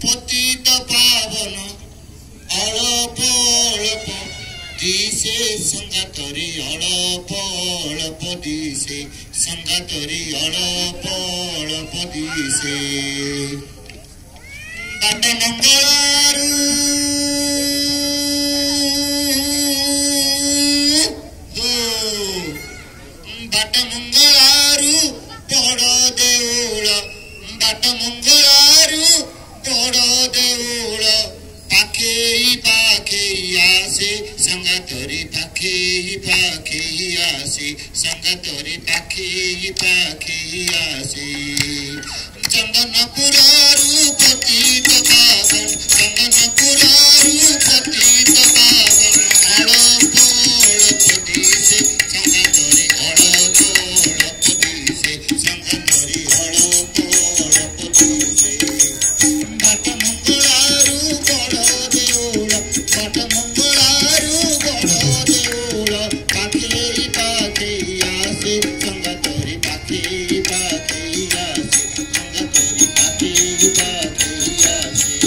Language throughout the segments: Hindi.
पतित पावन अळप अळप दिसे संगातरी अळप अळप दिसे संगातरी अळप अळप दिसे बाट मंगळारू बाट मंगळारू बड़ देउल बाट मंगळारू बड़ देउल पाखेई पाखेई आसे संगातरी पाखेई पाखेई आसे संगातरी पाखेई पाखेई आसे चंदनपुरारू पतित पावन चंदनपुरारू पतित पावन अळप अळप दिसे संगातरी अळप अळप दिसे संगातरी अळप अळप दिसे बाट मंगळारू बड़ देउल बाट मंगळारू बड़ देउल पाखेई पाखेई आसे संगातरी पाखेई पाखेई आसे संगातरी पाखेई पाखेई आसे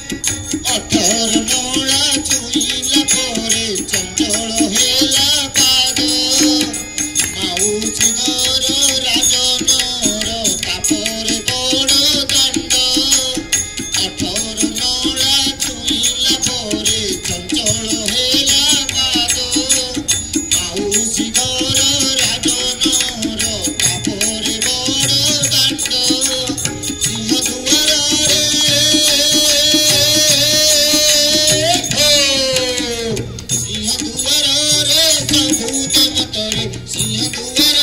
अठर नौला छुईला परे चंचल हेला पाद माउसी घर राजनर तापर बड़ दंड अठर नौला छुईला परे चंचल हेला पाद माउसी घर राजनर तापर बड़ दंड सिंह दुआर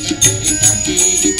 Sangatori Pati